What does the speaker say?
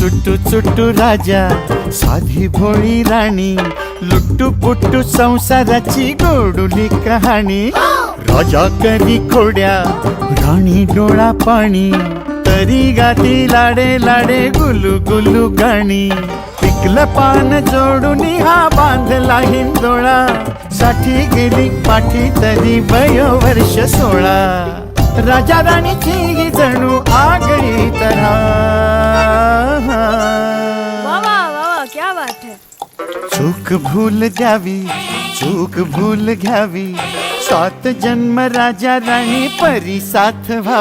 चुट्टू चुट्टू राजा साधी भोळी राणी लुट्टू पुट्टू संसाराची गोडुली कहाणी राजा करी खोड्या राणी डोळा पाणी तरी गाती लाडे लाडे गुलू गुलू गाणी पिकलं पान जोडून हा बांधला हिंदोळा साठी गेली पाठी तरी वयो वर्ष 16 राजा राणीची ही जणू आगळी तऱ्हा वाह वाह वाह क्या बात है। चूक भूल द्यावी चूक भूल घ्यावी 7 जन्म राजा राणी परी साथ व्हावी